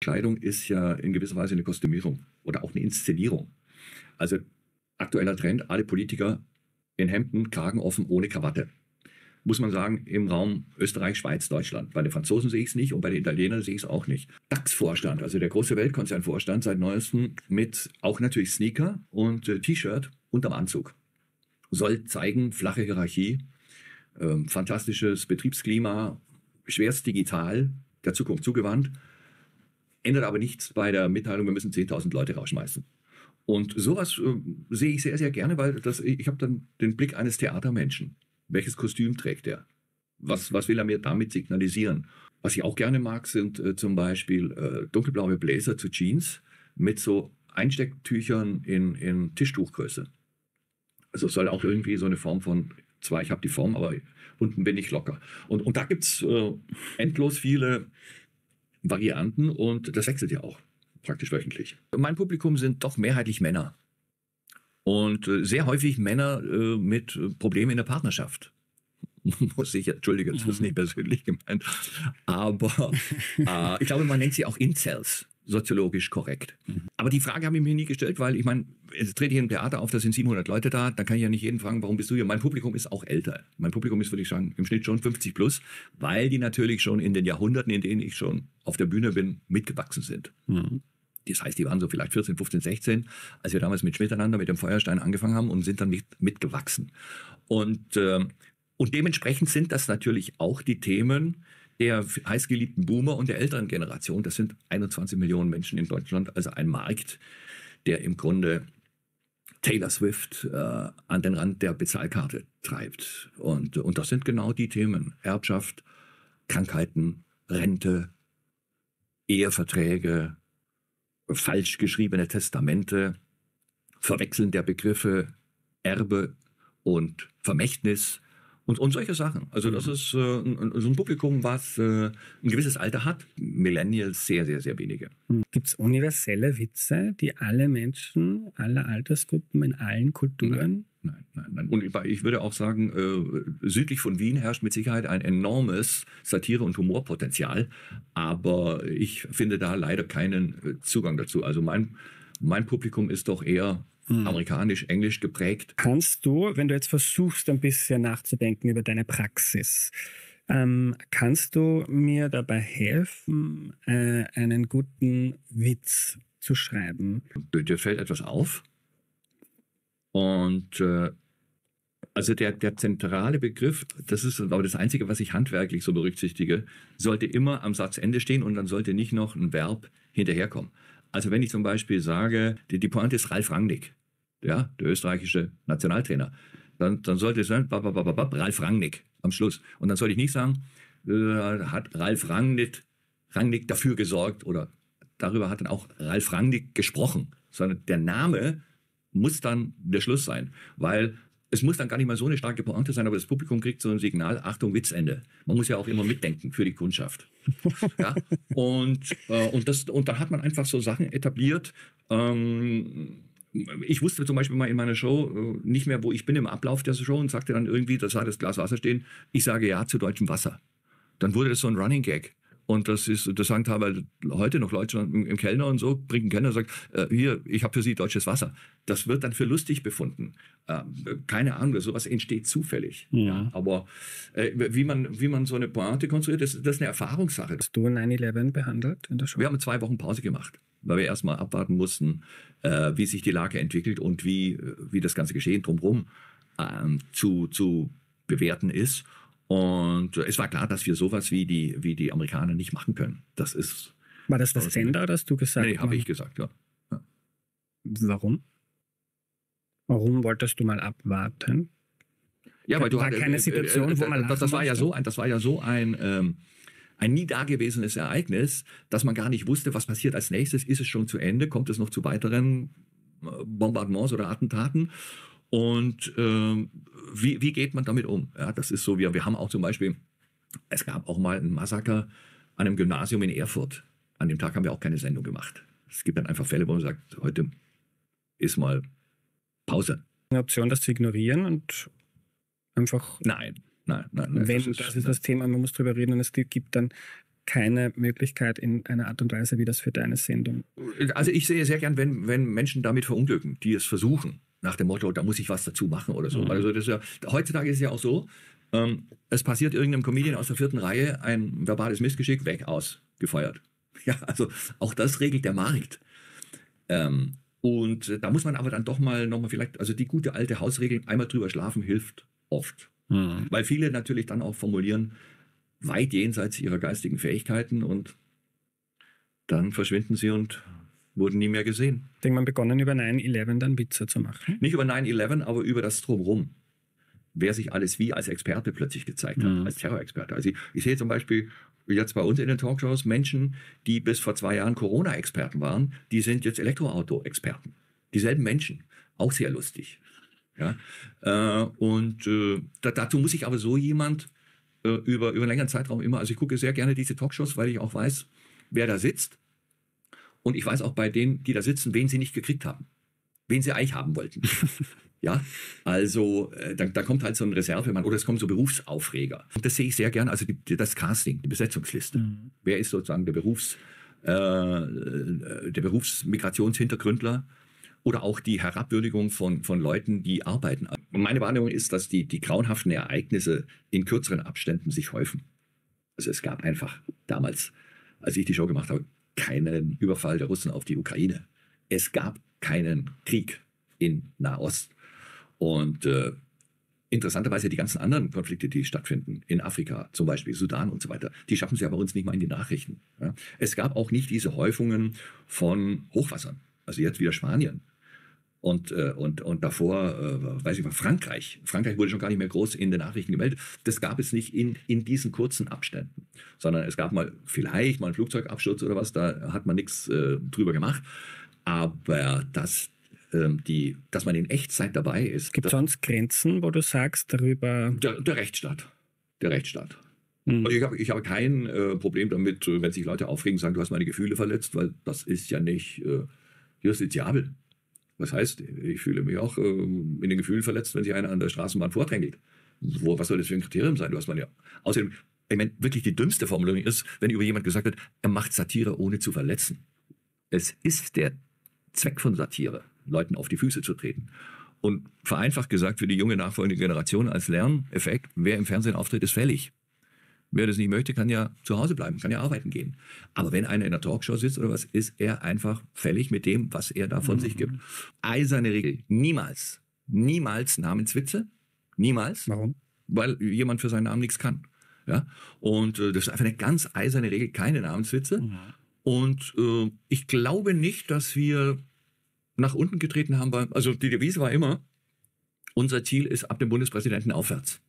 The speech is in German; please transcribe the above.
Kleidung ist ja in gewisser Weise eine Kostümierung oder auch eine Inszenierung. Also aktueller Trend, alle Politiker in Hemden, Kragen offen, ohne Krawatte. Muss man sagen, im Raum Österreich, Schweiz, Deutschland. Bei den Franzosen sehe ich es nicht und bei den Italienern sehe ich es auch nicht. DAX-Vorstand, also der große Weltkonzernvorstand seit neuestem mit auch natürlich Sneaker und T-Shirt unterm Anzug. Soll zeigen, flache Hierarchie, fantastisches Betriebsklima, schwerst digital, der Zukunft zugewandt, ändert aber nichts bei der Mitteilung, wir müssen 10.000 Leute rausschmeißen. Und sowas sehe ich sehr, sehr gerne, weil ich habe dann den Blick eines Theatermenschen. Welches Kostüm trägt er? Was will er mir damit signalisieren? Was ich auch gerne mag, sind zum Beispiel dunkelblaue Bläser zu Jeans mit so Einstecktüchern in Tischtuchgröße. Also es soll auch irgendwie so eine Form von, zwar ich habe die Form, aber unten bin ich locker. Und da gibt's endlos viele Varianten und das wechselt ja auch praktisch wöchentlich. Mein Publikum sind doch mehrheitlich Männer. Und sehr häufig Männer mit Problemen in der Partnerschaft. Muss ich, entschuldige, das ist nicht persönlich gemeint. Aber ich glaube, man nennt sie auch Incels, soziologisch korrekt. Aber die Frage habe ich mir nie gestellt, weil ich meine, jetzt trete ich im Theater auf, da sind 700 Leute da, dann kann ich ja nicht jeden fragen, warum bist du hier? Mein Publikum ist auch älter. Mein Publikum ist, würde ich sagen, im Schnitt schon 50 plus, weil die natürlich schon in den Jahrhunderten, in denen ich schon auf der Bühne bin, mitgewachsen sind. Mhm. Das heißt, die waren so vielleicht 14, 15, 16, als wir damals mit Schmiteinander, mit dem Feuerstein angefangen haben und sind dann mitgewachsen. Und dementsprechend sind das natürlich auch die Themen der heißgeliebten Boomer und der älteren Generation. Das sind 21 Millionen Menschen in Deutschland, also ein Markt, der im Grunde Taylor Swift an den Rand der Bezahlkarte treibt. Und das sind genau die Themen. Erbschaft, Krankheiten, Rente, Eheverträge, falsch geschriebene Testamente, Verwechseln der Begriffe Erbe und Vermächtnis und solche Sachen. Also das ist so ein Publikum, was ein gewisses Alter hat. Millennials sehr, sehr, sehr wenige. Gibt es universelle Witze, die alle Menschen, alle Altersgruppen in allen Kulturen? Nein. Und ich würde auch sagen, südlich von Wien herrscht mit Sicherheit ein enormes Satire- und Humorpotenzial. Aber ich finde da leider keinen Zugang dazu. Also mein Publikum ist doch eher amerikanisch, englisch geprägt. Kannst du, wenn du jetzt versuchst, ein bisschen nachzudenken über deine Praxis, kannst du mir dabei helfen, einen guten Witz zu schreiben? Dir fällt etwas auf? Und also der zentrale Begriff, das ist aber das Einzige, was ich handwerklich so berücksichtige, sollte immer am Satzende stehen und dann sollte nicht noch ein Verb hinterherkommen. Also wenn ich zum Beispiel sage, die Pointe ist Ralf Rangnick, ja, der österreichische Nationaltrainer, dann sollte es sein, Ralf Rangnick am Schluss. Und dann sollte ich nicht sagen, hat Ralf Rangnick dafür gesorgt oder darüber hat dann auch Ralf Rangnick gesprochen, sondern der Name muss dann der Schluss sein, weil es muss dann gar nicht mal so eine starke Pointe sein, aber das Publikum kriegt so ein Signal, Achtung, Witzende. Man muss ja auch immer mitdenken für die Kundschaft. Ja? Und dann hat man einfach so Sachen etabliert. Ich wusste zum Beispiel mal in meiner Show nicht mehr, wo ich bin im Ablauf der Show und sagte dann irgendwie, da sah das Glas Wasser stehen, ich sage ja zu deutschem Wasser. Dann wurde das so ein Running Gag. Und das sagen teilweise heute noch Leute im Kellner und so, bringt ein Kellner und sagt, hier, ich habe für Sie deutsches Wasser. Das wird dann für lustig befunden. Keine Ahnung, sowas entsteht zufällig. Ja. Ja, aber wie man so eine Pointe konstruiert, das ist eine Erfahrungssache. Hast du 9/11 behandelt in der Show? Wir haben 2 Wochen Pause gemacht, weil wir erstmal abwarten mussten, wie sich die Lage entwickelt und wie das ganze Geschehen drumherum zu bewerten ist. Und es war klar, dass wir sowas wie die Amerikaner nicht machen können. Das ist. War das Sender, oder hast du gesagt? Nee, habe ich gesagt, ja. Warum? Warum wolltest du mal abwarten? Ja, weil war keine Situation, wo man das war ja so ein nie dagewesenes Ereignis, dass man gar nicht wusste, was passiert als nächstes. Ist es schon zu Ende? Kommt es noch zu weiteren Bombardements oder Attentaten? Und wie geht man damit um? Ja, das ist so, wir haben auch zum Beispiel, es gab auch mal ein Massaker an einem Gymnasium in Erfurt. An dem Tag haben wir auch keine Sendung gemacht. Es gibt dann einfach Fälle, wo man sagt, heute ist mal Pause. Eine Option, das zu ignorieren und einfach... Nein. Wenn das ist das Thema, man muss drüber reden und es gibt dann keine Möglichkeit in einer Art und Weise, wie das für deine Sendung. Also ich sehe sehr gern, wenn Menschen damit verunglücken, die es versuchen, nach dem Motto, da muss ich was dazu machen oder so. Also das ist ja, heutzutage ist es ja auch so, es passiert irgendeinem Comedian aus der 4. Reihe ein verbales Missgeschick, weg, aus, gefeuert. Ja, also auch das regelt der Markt. Und da muss man aber dann doch nochmal vielleicht, also die gute alte Hausregel, einmal drüber schlafen hilft oft. Weil viele natürlich dann auch formulieren, weit jenseits ihrer geistigen Fähigkeiten und dann verschwinden sie und wurden nie mehr gesehen. Ich denke, man begonnen über 9/11 dann Witze zu machen. Nicht über 9/11, aber über das Drumherum. Wer sich alles wie als Experte plötzlich gezeigt hat, als Terrorexperte. Also ich sehe zum Beispiel jetzt bei uns in den Talkshows Menschen, die bis vor 2 Jahren Corona-Experten waren, die sind jetzt Elektroauto-Experten. Dieselben Menschen. Auch sehr lustig. Ja? Dazu muss ich aber so jemand über einen längeren Zeitraum immer, also ich gucke sehr gerne diese Talkshows, weil ich auch weiß, wer da sitzt. Und ich weiß auch bei denen, die da sitzen, wen sie nicht gekriegt haben. Wen sie eigentlich haben wollten. Ja, also da kommt halt so ein Reservemann oder es kommen so Berufsaufreger. Und das sehe ich sehr gern, also das Casting, die Besetzungsliste. Wer ist sozusagen der Berufsmigrationshintergründler oder auch die Herabwürdigung von Leuten, die arbeiten. Und meine Wahrnehmung ist, dass die grauenhaften Ereignisse in kürzeren Abständen sich häufen. Also es gab einfach damals, als ich die Show gemacht habe, keinen Überfall der Russen auf die Ukraine. Es gab keinen Krieg in Nahost. Und interessanterweise die ganzen anderen Konflikte, die stattfinden, in Afrika, zum Beispiel Sudan und so weiter, die schaffen sie ja bei uns nicht mal in die Nachrichten. Ja. Es gab auch nicht diese Häufungen von Hochwassern. Also jetzt wieder Spanien. Und davor, weiß ich mal, Frankreich. Frankreich wurde schon gar nicht mehr groß in den Nachrichten gemeldet. Das gab es nicht in diesen kurzen Abständen. Sondern es gab vielleicht mal einen Flugzeugabsturz oder was, da hat man nichts drüber gemacht. Aber dass man in Echtzeit dabei ist. Gibt es sonst Grenzen, wo du sagst, darüber... Der Rechtsstaat. Der Rechtsstaat. Und ich habe kein Problem damit, wenn sich Leute aufregen und sagen, du hast meine Gefühle verletzt, weil das ist ja nicht justiziabel. Das heißt, ich fühle mich auch in den Gefühlen verletzt, wenn sich einer an der Straßenbahn vordrängelt. Was soll das für ein Kriterium sein? Du hast man ja. Außerdem, ich meine, wirklich die dümmste Formulierung ist, wenn über jemand gesagt wird, er macht Satire ohne zu verletzen. Es ist der Zweck von Satire, Leuten auf die Füße zu treten. Und vereinfacht gesagt für die junge nachfolgende Generation als Lerneffekt, wer im Fernsehen auftritt, ist fällig. Wer das nicht möchte, kann ja zu Hause bleiben, kann ja arbeiten gehen. Aber wenn einer in einer Talkshow sitzt oder was, ist er einfach fällig mit dem, was er da von sich gibt. Eiserne Regel. Niemals Namenswitze. Niemals. Warum? Weil jemand für seinen Namen nichts kann. Ja? Und das ist einfach eine ganz eiserne Regel, keine Namenswitze. Und ich glaube nicht, dass wir nach unten getreten haben. Also die Devise war immer, unser Ziel ist ab dem Bundespräsidenten aufwärts.